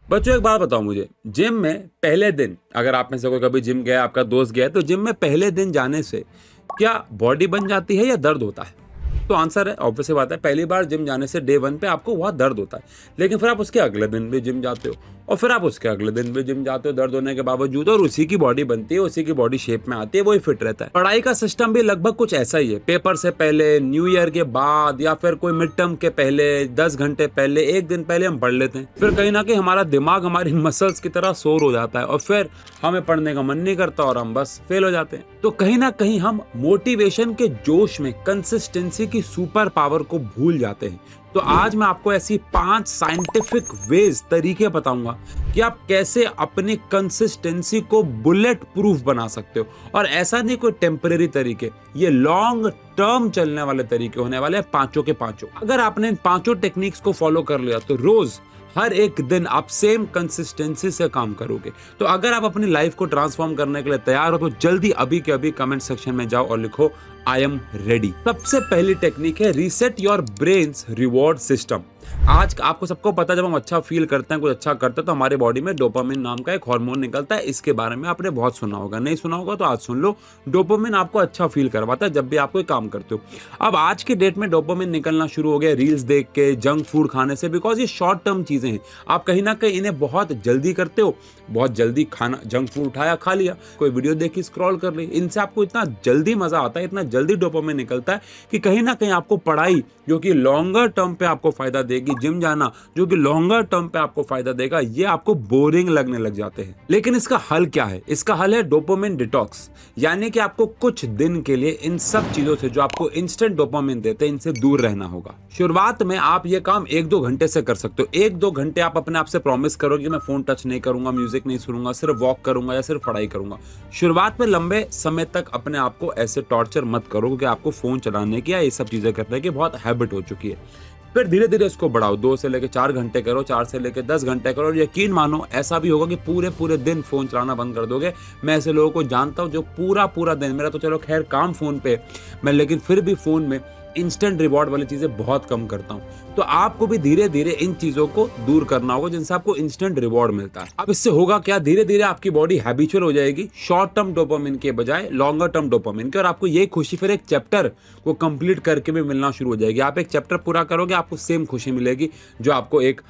बच्चों एक बात बताओ मुझे, जिम में पहले दिन अगर आप में से कोई कभी जिम गया, आपका दोस्त गया है, तो जिम में पहले दिन जाने से क्या बॉडी बन जाती है या दर्द होता है? तो आंसर है ऑब्वियस सी बात है, पहली बार जिम जाने से डे 1 पे आपको बहुत दर्द होता है। लेकिन फिर आप उसके अगले दिन भी जिम जाते हो और फिर आप उसके अगले दिन भी जिम जाते हो दर्द होने के बावजूद, और उसी की बॉडी बनती है, उसी की बॉडी शेप में आती है, वही फिट रहता है। पढ़ाई का सिस्टम भी लगभग कुछ ऐसा ही है। पेपर से पहले, न्यू ईयर के बाद, या फिर कोई मिड टर्म के पहले, 10 घंटे पहले, एक दिन पहले हम पढ़ लेते हैं। फिर कहीं ना कहीं हमारा दिमाग हमारी मसल्स की तरह सोर हो जाता है और फिर हमें पढ़ने का मन नहीं करता और हम बस फेल हो जाते हैं। तो कहीं ना कहीं हम मोटिवेशन के जोश में कंसिस्टेंसी की सुपर पावर को भूल जाते हैं। तो आज मैं आपको ऐसी 5 साइंटिफिक वेज, तरीके बताऊंगा कि आप कैसे अपनी कंसिस्टेंसी को बुलेट प्रूफ बना सकते हो। और ऐसा नहीं कोई टेम्परेरी तरीके, ये लॉन्ग टर्म चलने वाले तरीके होने वाले हैं, पांचों के पांचों। अगर आपने इन पांचों टेक्निक्स को फॉलो कर लिया तो रोज हर एक दिन आप सेम कंसिस्टेंसी से काम करोगे। तो अगर आप अपनी लाइफ को ट्रांसफॉर्म करने के लिए तैयार हो तो जल्दी अभी के अभी कमेंट सेक्शन में जाओ और लिखो आई एम रेडी। सबसे पहली टेक्निक है reset your brains reward system. आज आपको सबको पता है, जब हम अच्छा फील करते हैं, कुछ अच्छा करते हैं, तो हमारे बॉडी में डोपामिन नाम का एक हार्मोन निकलता है। इसके बारे में आपने बहुत सुना होगा, नहीं सुना होगा तो आज सुन लो। डोपामिन आपको अच्छा फील करवाता है जब भी आप कोई काम करते हो। अब आज के डेट में डोपामिन निकलना शुरू हो गया रील्स देख के, जंक फूड खाने से, बिकॉज ये शॉर्ट टर्म चीजें हैं। आप कहीं ना कहीं इन्हें बहुत जल्दी करते हो, बहुत जल्दी खाना, जंक फूड उठाया, खा लिया, कोई वीडियो देखी, स्क्रॉल कर ली, इनसे आपको इतना जल्दी मजा आता है, इतना जल्दी डोपामिन निकलता है कि कहीं ना कहीं आपको पढ़ाई जो कि लॉन्गर टर्म पे आपको फायदा देगी, जिम जाना जो कि लॉन्गर टर्म पे आपको फायदा देगा, ये आपको बोरिंग लगने लग जाते हैं। लेकिन इसका हल क्या है? इसका हल है डोपामिन डिटॉक्स। यानी कि आपको कुछ दिन के लिए इन सब चीजों से, जो आपको इंस्टेंट डोपामिन देते हैं, इनसे दूर रहना होगा। शुरुआत में आप ये काम 1-2 घंटे से कर सकते हो। 1-2 घंटे आप अपने आप से प्रॉमिस करो कि मैं फोन टच नहीं करूंगा, म्यूजिक नहीं सुनूंगा, सिर्फ वॉक करूंगा या सिर्फ पढ़ाई करूंगा। शुरुआत में लंबे समय तक अपने आप को ऐसे टॉर्चर मत करो, क्योंकि आपको फोन चलाने की या ये सब चीजें करने की बहुत हैबिट हो चुकी है। फिर धीरे धीरे इसको बढ़ाओ, 2 से लेकर 4 घंटे करो, 4 से लेकर 10 घंटे करो, और यकीन मानो ऐसा भी होगा कि पूरे पूरे दिन फोन चलाना बंद कर दोगे। मैं ऐसे लोगों को जानता हूं जो पूरा पूरा दिन, मेरा तो चलो खैर काम फोन पे, मैं लेकिन फिर भी फोन में इंस्टेंट रिवॉर्ड वाली चीजें बहुत कम करता हूं। तो आपको भी धीरे धीरे इन चीजों को दूर करना होगा जिनसे आपको इंस्टेंट रिवॉर्ड मिलता है। अब इससे होगा क्या? धीरे धीरे आपकी बॉडी हैबिचुअल हो जाएगी शॉर्ट टर्म डोपामिन के बजाय लॉन्गर टर्म डोपामिन के, और आपको यही खुशी फिर एक चैप्टर को कंप्लीट करके भी मिलना शुरू हो जाएगी। आप एक चैप्टर पूरा करोगे, आपको सेम खुशी मिलेगी जो आपको एक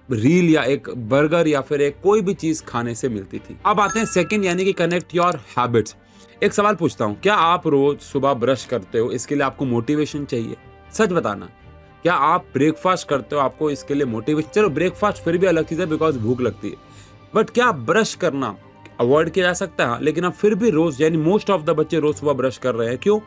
रील या एक बर्गर या फिर एक कोई भी चीज खाने से मिलती थी। अब आते हैं सेकंड, यानी कि कनेक्ट योर हैबिट्स। एक सवाल पूछता हूं, क्या आप रोज सुबह ब्रश करते हो? इसके लिए आपको मोटिवेशन चाहिए? सच बताना। क्या आप ब्रेकफास्ट करते हो? आपको इसके लिए मोटिवेशन? चलो ब्रेकफास्ट फिर भी अलग चीज है, बिकॉज भूख लगती है, बट क्या ब्रश करना अवॉइड किया जा सकता है? लेकिन अब फिर भी रोज, यानी मोस्ट ऑफ द बच्चे रोज सुबह ब्रश कर रहे हैं। क्यों?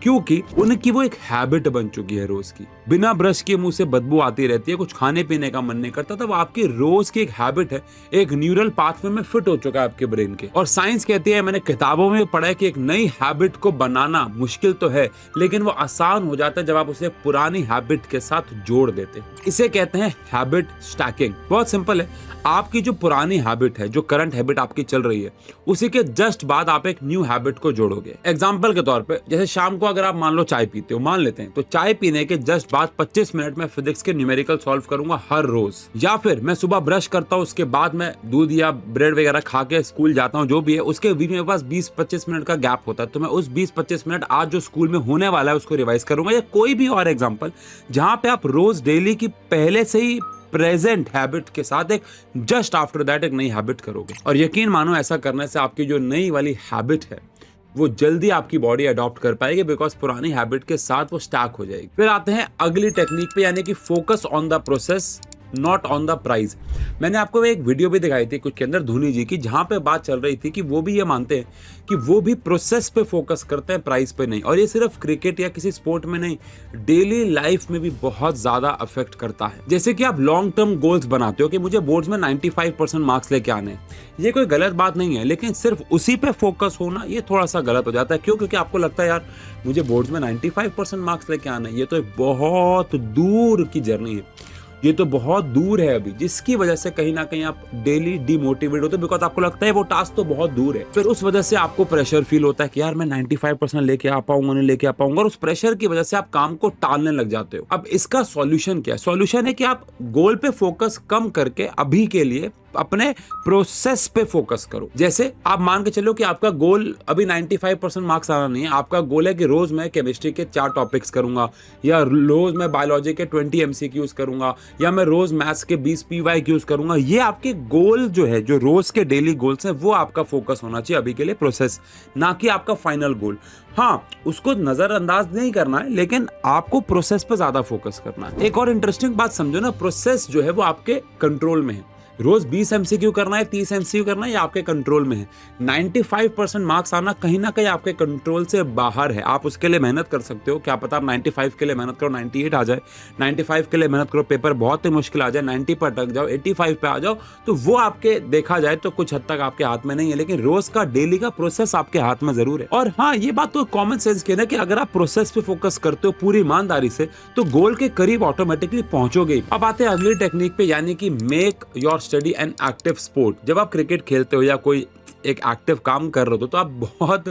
क्योंकि उनकी वो एक हैबिट बन चुकी है रोज की। बिना ब्रश के मुंह से बदबू आती रहती है, कुछ खाने पीने का मन नहीं करता, तब आपकी रोज की एक हैबिट है, एक न्यूरल पाथवे में फिट हो चुका है आपके ब्रेन के। और साइंस कहती है, मैंने किताबों में पढ़ा है कि एक नई हैबिट को बनाना मुश्किल तो है, लेकिन वो आसान हो जाता है जब आप उसे पुरानी हैबिट के साथ जोड़ देते हैं। इसे कहते हैं हैबिट स्टैकिंग। बहुत सिंपल है, आपकी जो पुरानी हैबिट है, जो करंट हैबिट आपकी चल रही है, उसी के जस्ट बाद आप एक न्यू हैबिट को जोड़ोगे। एग्जाम्पल के तौर पे, जैसे शाम को अगर आप मान लो चाय पीते हो, मान लेते हैं, तो चाय पीने के जस्ट बाद 25 मिनट में फिजिक्स के न्यूमेरिकल सॉल्व करूंगा हर रोज। या फिर मैं सुबह ब्रश करता हूँ, उसके बाद मैं दूध या ब्रेड वगैरह खा के स्कूल जाता हूँ, जो भी है, उसके बीच मेरे पास 20-25 मिनट का गैप होता है, तो मैं उस 20-25 मिनट आज जो स्कूल में होने वाला है उसको रिवाइज करूंगा। या कोई भी और एग्जाम्पल जहां पे आप रोज डेली की पहले से ही प्रेजेंट हैबिट के साथ एक जस्ट आफ्टर दैट एक नई हैबिट करोगे। और यकीन मानो ऐसा करने से आपकी जो नई वाली हैबिट है वो जल्दी आपकी बॉडी अडॉप्ट कर पाएगी, बिकॉज पुरानी हैबिट के साथ वो स्टैक हो जाएगी। फिर आते हैं अगली टेक्निक पे, यानी कि focus on the process not on the prize. मैंने आपको एक वीडियो भी दिखाई थी कुछ के अंदर, धोनी जी की, जहां पे बात चल रही थी कि वो भी ये मानते हैं कि वो भी प्रोसेस पे फोकस करते हैं, प्राइस पे नहीं। और ये सिर्फ क्रिकेट या किसी स्पोर्ट में नहीं, डेली लाइफ में भी बहुत ज्यादा अफेक्ट करता है। जैसे कि आप लॉन्ग टर्म गोल्स बनाते हो कि मुझे बोर्ड्स में 95% मार्क्स लेके आने हैं, ये कोई गलत बात नहीं है, लेकिन सिर्फ उसी पे फोकस होना ये थोड़ा सा गलत हो जाता है। क्यों? क्योंकि आपको लगता है यार मुझे बोर्ड्स में 95% मार्क्स लेके आना है, ये तो एक बहुत दूर की जर्नी है, ये तो बहुत दूर है अभी, जिसकी वजह से कहीं ना कहीं आप डेली डिमोटिवेट होते हो, बिकॉज आपको लगता है वो टास्क तो बहुत दूर है। फिर उस वजह से आपको प्रेशर फील होता है कि यार मैं 95% लेके आ पाऊंगा, नहीं लेके आ पाऊंगा, और उस प्रेशर की वजह से आप काम को टालने लग जाते हो। अब इसका सॉल्यूशन क्या है? सॉल्यूशन है कि आप गोल पे फोकस कम करके अभी के लिए अपने प्रोसेस पे फोकस करो। जैसे आप मान के चलो कि आपका गोल अभी 95% मार्क्स आना नहीं है, आपका गोल है कि रोज मैं केमिस्ट्री के 4 टॉपिक्स करूंगा, या रोज मैं बायोलॉजी के 20 MCQs करूंगा, या मैं रोज मैथ्स के 20 PYQs करूंगा। ये आपके गोल जो है, जो रोज के डेली गोल्स हैं, वो आपका फोकस होना चाहिए अभी के लिए, प्रोसेस, ना कि आपका फाइनल गोल। हाँ, उसको नजरअंदाज नहीं करना है, लेकिन आपको प्रोसेस पे ज्यादा फोकस करना है। एक और इंटरेस्टिंग बात समझो ना, प्रोसेस जो है वो आपके कंट्रोल में है। रोज 20 MCQ करना है, 30 MCQ करना है, ये आपके कंट्रोल में है। 95% मार्क्स आना कहीं ना कहीं आपके कंट्रोल से बाहर है। आप उसके लिए मेहनत कर सकते हो, क्या पता आप 95 के लिए मेहनत करो 98 आ जाए, 95 के लिए मेहनत करो पेपर बहुत ही मुश्किल आ जाए 90 पर अटक जाओ, 85 पे आ जाओ, तो वो आपके देखा जाए तो कुछ हद तक आपके हाथ में नहीं है, लेकिन रोज का डेली का प्रोसेस आपके हाथ में जरूर है। और हाँ, ये बात तो कॉमन सेंस की है कि अगर आप प्रोसेस पे फोकस करते हो पूरी ईमानदारी से, तो गोल के करीब ऑटोमेटिकली पहुंचोगे। अब आते हैं अगली टेक्निक पे, यानी कि make your study an active sport. जब आप क्रिकेट खेलते हो या कोई एक एक्टिव काम कर रहे हो तो आप बहुत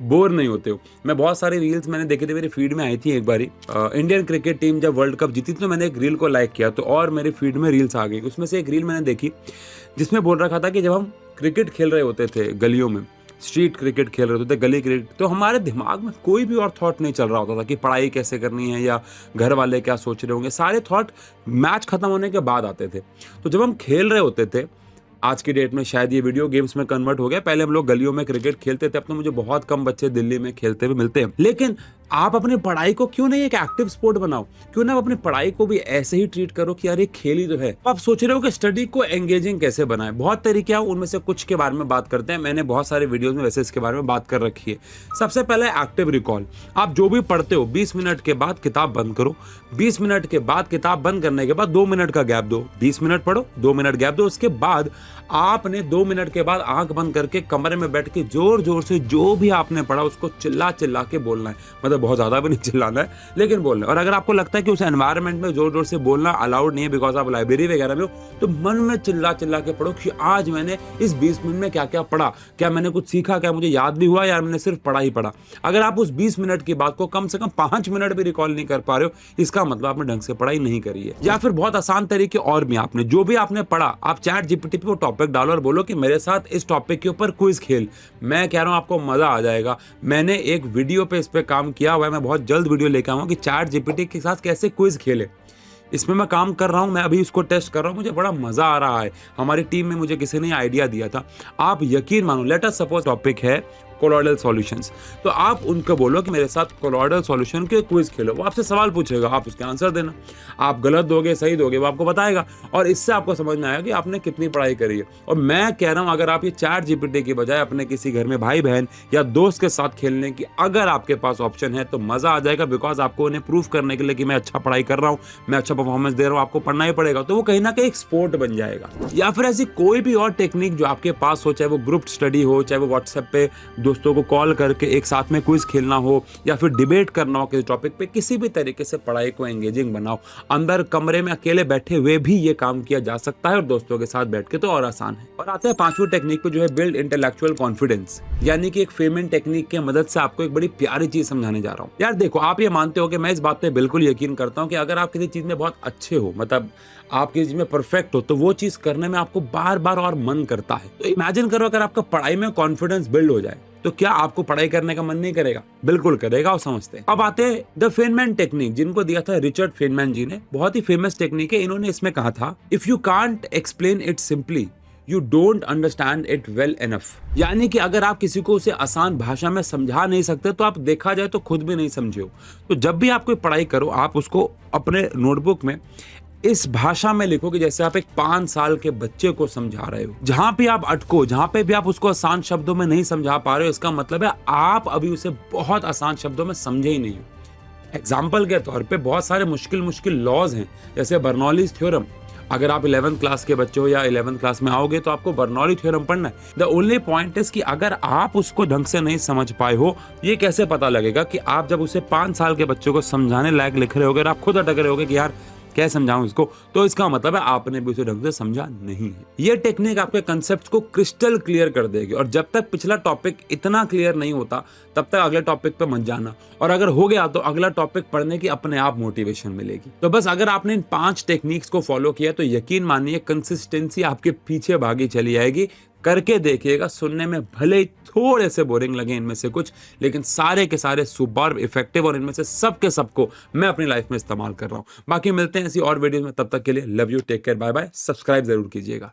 बोर नहीं होते हो। मैं बहुत सारी रील्स मैंने देखे थे, मेरी फीड में आई थी एक बारी। इंडियन क्रिकेट टीम जब वर्ल्ड कप जीती तो मैंने एक रील को लाइक किया, तो और मेरी फीड में रील्स आ गई। उसमें से एक रील मैंने देखी जिसमें बोल रखा था कि जब हम क्रिकेट खेल रहे होते थे गलियों में, स्ट्रीट क्रिकेट खेल रहे होते थे, गली क्रिकेट, तो हमारे दिमाग में कोई भी और थॉट नहीं चल रहा होता था कि पढ़ाई कैसे करनी है या घर वाले क्या सोच रहे होंगे। सारे थॉट मैच खत्म होने के बाद आते थे। तो जब हम खेल रहे होते थे, आज की डेट में शायद ये वीडियो गेम्स में कन्वर्ट हो गया, पहले हम लोग गलियों में क्रिकेट खेलते थे, अब तो मुझे बहुत कम बच्चे दिल्ली में खेलते हुए मिलते हैं। लेकिन आप अपनी पढ़ाई को क्यों नहीं एक एक्टिव स्पोर्ट बनाओ, क्यों ना अपनी पढ़ाई को भी ऐसे ही ट्रीट करो कि यार ये खेल ही तो है। आप सोच रहे हो कि स्टडी को एंगेजिंग कैसे बनाए, बहुत तरीके हैं, उनमें से कुछ के बारे में बात करते हैं। मैंने बहुत सारे वीडियोस में वैसे इसके बारे में बात कर रखी है। सबसे पहले एक्टिव रिकॉल। आप जो भी पढ़ते हो 20 मिनट के बाद किताब बंद करो, 20 मिनट के बाद किताब बंद करने के बाद 2 मिनट का गैप दो, 20 मिनट पढ़ो, 2 मिनट गैप दो। उसके बाद आपने 2 मिनट के बाद आंख बंद करके कमरे में बैठ के जोर जोर से जो भी आपने पढ़ा उसको चिल्ला चिल्ला के बोलना है। मतलब बहुत ज्यादा भी नहीं चिल्लाना है, लेकिन बोलना है। और अगर आपको लगता है कि उस एनवायरनमेंट में जोर जोर से बोलना अलाउड नहीं है बिकॉज आप लाइब्रेरी वगैरह में हो, तो मन में चिल्ला चिल्ला के पढ़ो कि आज मैंने इस 20 मिनट में क्या क्या पढ़ा, क्या मैंने कुछ सीखा, क्या मुझे याद भी हुआ, या मैंने सिर्फ पढ़ा ही पढ़ा। अगर आप उस 20 मिनट की बात को कम से कम 5 मिनट भी रिकॉल नहीं कर पा रहे हो, इसका मतलब आपने ढंग से पढ़ाई नहीं करी है। या फिर बहुत आसान तरीके और भी, आपने जो भी आपने पढ़ा, आप चैट जीपीटी पे वो टॉपिक डालो और बोलो कि मेरे साथ इस टॉपिक के ऊपर क्विज खेल। मैं कह रहा हूं आपको मजा आ जाएगा। मैंने एक वीडियो पे इस पे काम किया हुआ है, मैं बहुत जल्द वीडियो लेकर आऊंगा कि चैट जीपीटी के साथ कैसे क्विज खेले। इसमें मैं काम कर रहा हूं, मैं अभी इसको टेस्ट कर रहा हूं, मुझे बड़ा मजा आ रहा है। हमारी टीम में मुझे किसी ने आइडिया दिया था। आप यकीन मानो, लेट अस सपोज टॉपिक है कोलॉइडल सॉल्यूशंस, तो आप उनको बोलो कि मेरे साथ कोलॉइडल सॉल्यूशन के क्विज खेलो। वो आपसे सवाल पूछेगा, आप उसके आंसर देना। आप गलत दोगे सही दोगे वो आपको बताएगा, और इससे आपको समझ में आएगा कि आपने कितनी पढ़ाई करी है। और मैं कह रहा हूं, अगर आप ये चैट जीपीटी की बजाय अपने किसी घर में भाई बहन या दोस्त के साथ खेलने की अगर आपके पास ऑप्शन है तो मजा आ जाएगा। बिकॉज आपको उन्हें प्रूफ करने के लिए कि मैं अच्छा पढ़ाई कर रहा हूँ, मैं अच्छा परफॉर्मेंस दे रहा हूँ, आपको पढ़ना ही पड़ेगा, तो वो कहीं ना कहीं एक स्पोर्ट बन जाएगा। या फिर ऐसी कोई भी और टेक्निक जो आपके पास हो, चाहे वो ग्रुप स्टडी हो, चाहे वो व्हाट्सएप पे दोस्तों को कॉल करके एक साथ में क्विज खेलना हो, या फिर डिबेट करना हो किसी टॉपिक पे, किसी भी तरीके से पढ़ाई को एंगेजिंग बनाओ। अंदर कमरे में अकेले बैठे हुए भी ये काम किया जा सकता है, और दोस्तों के साथ बैठ के तो और आसान है। और आते हैं 5वीं टेक्निक पे, जो है बिल्ड इंटेलेक्चुअल कॉन्फिडेंस। यानी कि एक फेमिन टेक्निक की मदद से आपको एक बड़ी प्यारी चीज समझाने जा रहा हूँ। यार देखो, आप ये मानते हो कि मैं इस बात पे बिल्कुल यकीन करता हूँ कि अगर आप किसी चीज में बहुत अच्छे हो, मतलब आप किसी चीज में परफेक्ट हो, तो वो चीज करने में आपको बार बार और मन करता है। तो इमेजिन करो अगर आपका पढ़ाई में कॉन्फिडेंस बिल्ड हो जाए, तो क्या आपको पढ़ाई करने का मन नहीं करेगा? बिल्कुल करेगा, और समझते हैं। अब आते हैं द फेनमैन टेक्निक, जिनको दिया था रिचर्ड फेनमैन जी ने। बहुत ही फेमस टेक्निक है। इन्होंने इसमें कहा था, if you can't explain it simply you don't understand it well enough. यानी कि अगर आप किसी को उसे आसान भाषा में समझा नहीं सकते, तो आप देखा जाए तो खुद भी नहीं समझे हो। तो जब भी आप कोई पढ़ाई करो, आप उसको अपने नोटबुक में इस भाषा में लिखो कि जैसे आप एक 5 साल के बच्चे को समझा रहे हो। जहां पे आप अटको, जहां पे भी आप उसको आसान शब्दों में नहीं समझा पा रहे हो, इसका मतलब है आप अभी उसे बहुत आसान शब्दों में समझे ही नहीं हो। एग्जाम्पल के तौर पे बहुत सारे मुश्किल लॉज हैं, जैसे बर्नौलीज थ्योरम। अगर आप 11th क्लास के बच्चे हो या 11th क्लास में आओगे तो आपको बर्नौली थ्योरम पढ़ना है। द ओनली पॉइंट इज कि अगर आप उसको ढंग से नहीं समझ पाए हो, ये कैसे पता लगेगा कि आप जब उसे 5 साल के बच्चे को समझाने लायक लिख रहे होगे और आप खुद अटक रहे होगे कि यार क्या समझाऊं इसको, तो इसका मतलब है आपने भी उसे ढंग से समझा नहीं है। ये टेक्निक आपके कंसेप्ट को क्रिस्टल क्लियर कर देगी, और जब तक पिछला टॉपिक इतना क्लियर नहीं होता तब तक अगले टॉपिक पे मत जाना, और अगर हो गया तो अगला टॉपिक पढ़ने की अपने आप मोटिवेशन मिलेगी। तो बस अगर आपने इन 5 टेक्निक्स को फॉलो किया तो यकीन मानिए कंसिस्टेंसी आपके पीछे भागी चली आएगी। करके देखिएगा, सुनने में भले ही थोड़े से बोरिंग लगे इनमें से कुछ, लेकिन सारे के सारे सुपर इफेक्टिव, और इनमें से सब के सबको मैं अपनी लाइफ में इस्तेमाल कर रहा हूं। बाकी मिलते हैं ऐसी और वीडियोस में, तब तक के लिए love you, take care, bye bye. Subscribe जरूर कीजिएगा।